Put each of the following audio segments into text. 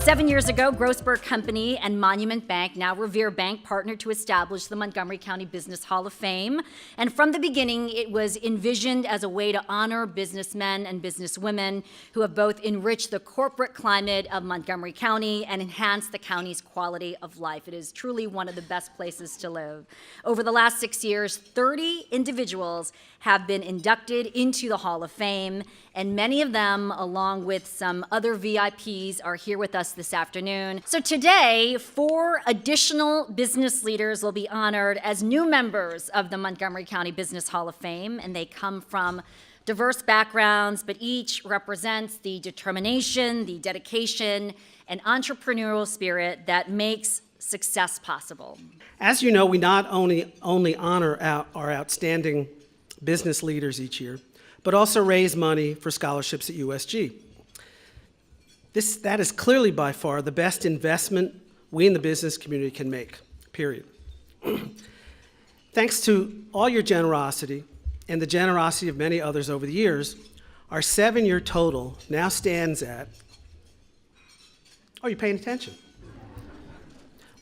7 years ago, Grossberg Company and Monument Bank, now Revere Bank, partnered to establish the Montgomery County Business Hall of Fame. And from the beginning, it was envisioned as a way to honor businessmen and businesswomen who have both enriched the corporate climate of Montgomery County and enhanced the county's quality of life. It is truly one of the best places to live. Over the last 6 years, 30 individuals have been inducted into the Hall of Fame, and many of them, along with some other VIPs, are here with us this afternoon. So today, 4 additional business leaders will be honored as new members of the Montgomery County Business Hall of Fame, and they come from diverse backgrounds, but each represents the determination, the dedication, and entrepreneurial spirit that makes success possible. As you know, we not only honor our outstanding business leaders each year, but also raise money for scholarships at USG. That is clearly by far the best investment we in the business community can make, period. Thanks to all your generosity and the generosity of many others over the years, our 7-year total now stands at, oh, you're paying attention,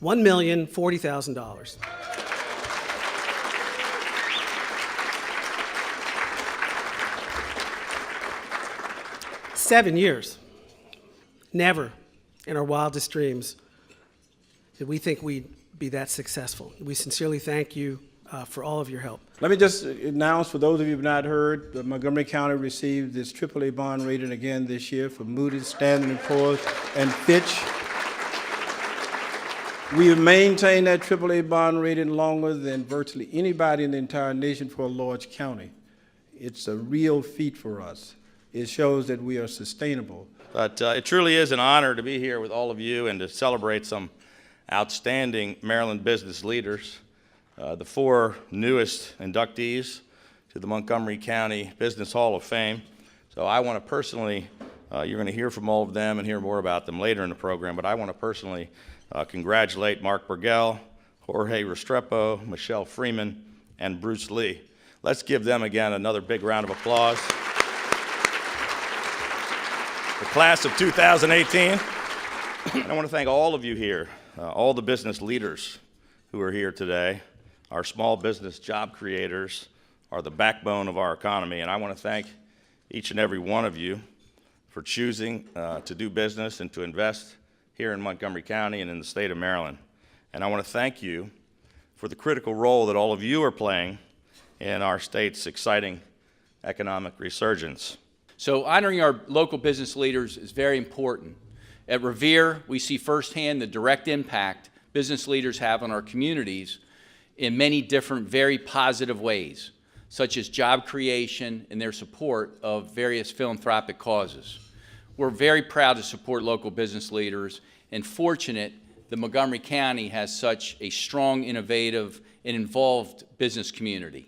$1,040,000. Seven years. Never in our wildest dreams did we think we'd be that successful. We sincerely thank you for all of your help. Let me just announce, for those of you who have not heard, that Montgomery County received its AAA bond rating again this year from Moody's, Standard & Poor's, and Fitch. We have maintained that AAA bond rating longer than virtually anybody in the entire nation for a large county. It's a real feat for us. It shows that we are sustainable. But it truly is an honor to be here with all of you and to celebrate some outstanding Maryland business leaders, the 4 newest inductees to the Montgomery County Business Hall of Fame. So I want to personally, you're going to hear from all of them and hear more about them later in the program, but I want to personally congratulate Mark Burgell, Jorge Restrepo, Michelle Freeman, and Bruce Lee. Let's give them again another big round of applause. The class of 2018. And I want to thank all of you here, all the business leaders who are here today. Our small business job creators are the backbone of our economy, and I want to thank each and every one of you for choosing to do business and to invest here in Montgomery County and in the state of Maryland. And I want to thank you for the critical role that all of you are playing in our state's exciting economic resurgence. So honoring our local business leaders is very important. At Revere, we see firsthand the direct impact business leaders have on our communities in many different, very positive ways, such as job creation and their support of various philanthropic causes. We're very proud to support local business leaders and fortunate that Montgomery County has such a strong, innovative, and involved business community.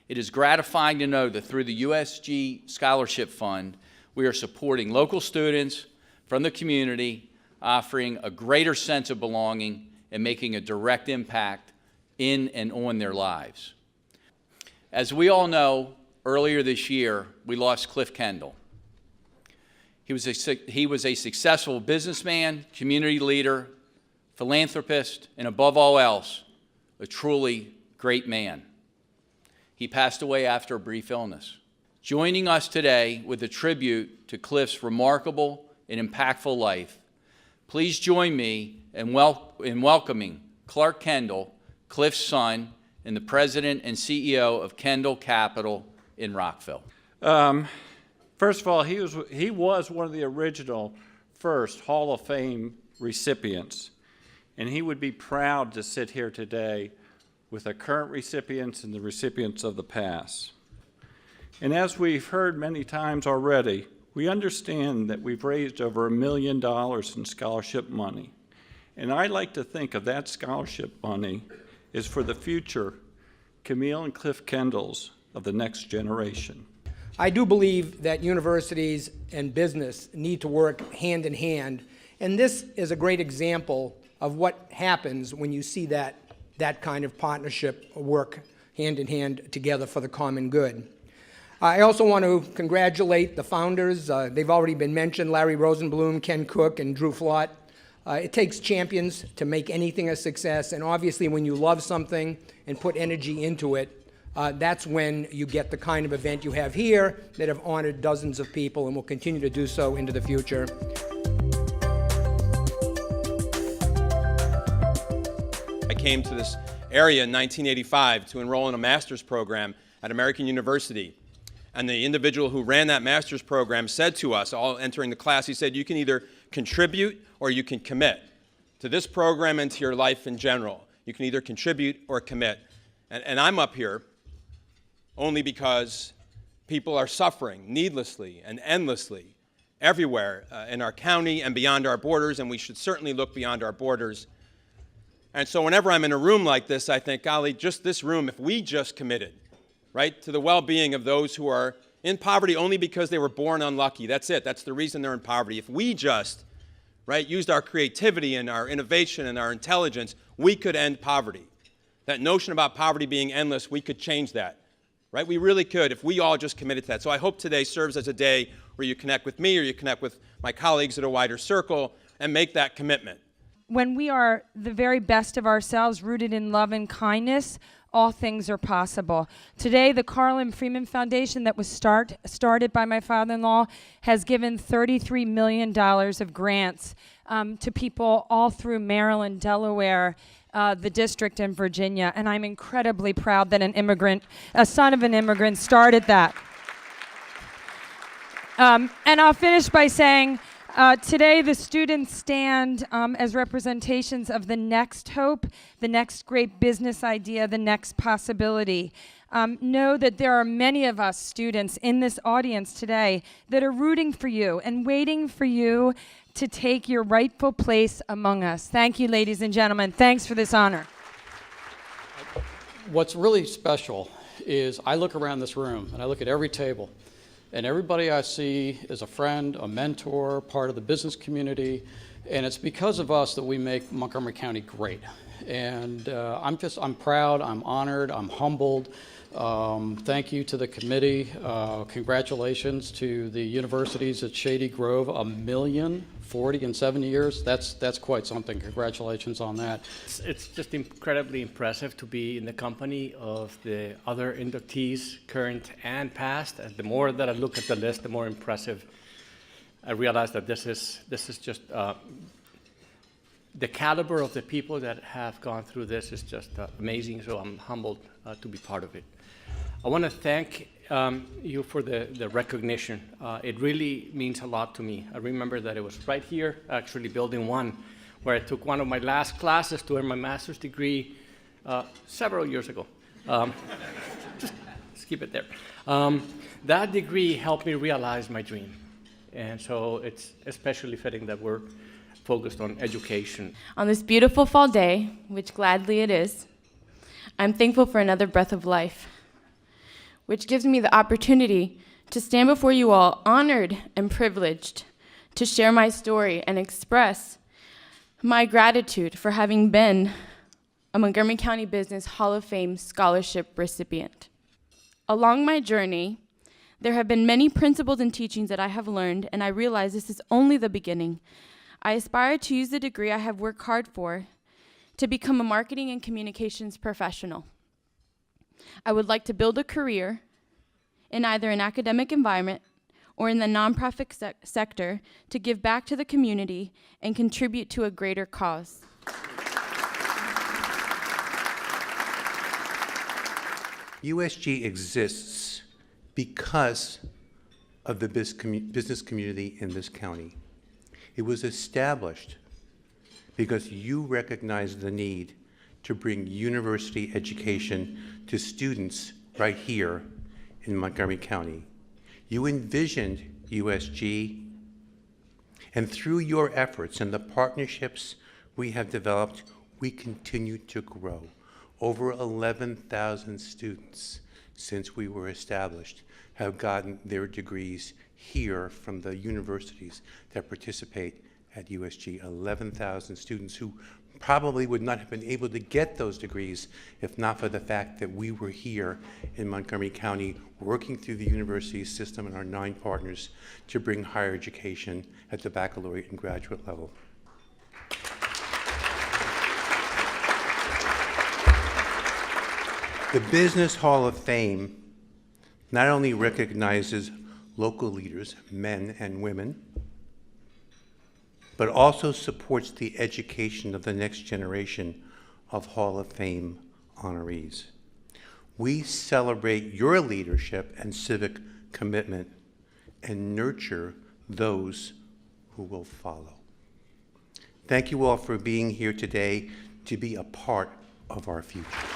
It is gratifying to know that through the USG Scholarship Fund, we are supporting local students from the community, offering a greater sense of belonging and making a direct impact in and on their lives. As we all know, earlier this year, we lost Cliff Kendall. He was a successful businessman, community leader, philanthropist, and above all else, a truly great man. He passed away after a brief illness. Joining us today with a tribute to Cliff's remarkable and impactful life, please join me in welcoming Clark Kendall, Cliff's son, and the president and CEO of Kendall Capital in Rockville. First of all, he was one of the original first Hall of Fame recipients, and he would be proud to sit here today with the current recipients and the recipients of the past. And as we've heard many times already, we understand that we've raised over $1 million in scholarship money. And I like to think of that scholarship money as for the future Camille and Cliff Kendalls of the next generation. I do believe that universities and business need to work hand in hand, and this is a great example of what happens when you see that kind of partnership work hand in hand together for the common good. I also want to congratulate the founders. They've already been mentioned, Larry Rosenblum, Ken Cook, and Drew Flott. It takes champions to make anything a success, and obviously when you love something and put energy into it, that's when you get the kind of event you have here that have honored dozens of people and will continue to do so into the future. I came to this area in 1985 to enroll in a master's program at American University. And the individual who ran that master's program said to us, all entering the class, he said, you can either contribute or you can commit to this program and to your life in general. You can either contribute or commit. And I'm up here only because people are suffering needlessly and endlessly everywhere in our county and beyond our borders, and we should certainly look beyond our borders. And so whenever I'm in a room like this, I think, golly, just this room, if we just committed, right, to the well-being of those who are in poverty only because they were born unlucky. That's it. That's the reason they're in poverty. If we just, right, used our creativity and our innovation and our intelligence, we could end poverty. That notion about poverty being endless, we could change that, right? We really could if we all just committed to that. So I hope today serves as a day where you connect with me or you connect with my colleagues at a wider circle and make that commitment. When we are the very best of ourselves, rooted in love and kindness, all things are possible. Today, the Carl M. Freeman Foundation that was started by my father-in-law has given $33 million of grants to people all through Maryland, Delaware, the district, and Virginia. And I'm incredibly proud that a son of an immigrant, started that. And I'll finish by saying, today, the students stand as representations of the next hope, the next great business idea, the next possibility. Know that there are many of us students in this audience today that are rooting for you and waiting for you to take your rightful place among us. Thank you, ladies and gentlemen. Thanks for this honor. What's really special is I look around this room and I look at every table. And everybody I see is a friend, a mentor, part of the business community, and it's because of us that we make Montgomery County great. And I'm proud, I'm honored, I'm humbled. Thank you to the committee. Congratulations to the universities at Shady Grove. 1,040,000 in 7 years. That's quite something. Congratulations on that. It's just incredibly impressive to be in the company of the other inductees, current and past. And the more that I look at the list, the more impressive I realize that this is just the caliber of the people that have gone through this is just amazing. So I'm humbled to be part of it. I want to thank you for the recognition. It really means a lot to me. I remember that it was right here, actually Building 1, where I took one of my last classes to earn my master's degree several years ago. Just keep it there. That degree helped me realize my dream. And so it's especially fitting that we're focused on education. On this beautiful fall day, which gladly it is, I'm thankful for another breath of life, which gives me the opportunity to stand before you all, honored and privileged, to share my story and express my gratitude for having been a Montgomery County Business Hall of Fame scholarship recipient. Along my journey, there have been many principles and teachings that I have learned, and I realize this is only the beginning. I aspire to use the degree I have worked hard for to become a marketing and communications professional. I would like to build a career in either an academic environment or in the nonprofit sector to give back to the community and contribute to a greater cause. USG exists because of the business community in this county. It was established because you recognized the need to bring university education to students right here in Montgomery County. You envisioned USG, and through your efforts and the partnerships we have developed, we continue to grow. Over 11,000 students since we were established have gotten their degrees here from the universities that participate at USG. 11,000 students who probably would not have been able to get those degrees if not for the fact that we were here in Montgomery County working through the university system and our 9 partners to bring higher education at the baccalaureate and graduate level. The Business Hall of Fame not only recognizes local leaders, men and women, but also supports the education of the next generation of Hall of Fame honorees. We celebrate your leadership and civic commitment and nurture those who will follow. Thank you all for being here today to be a part of our future.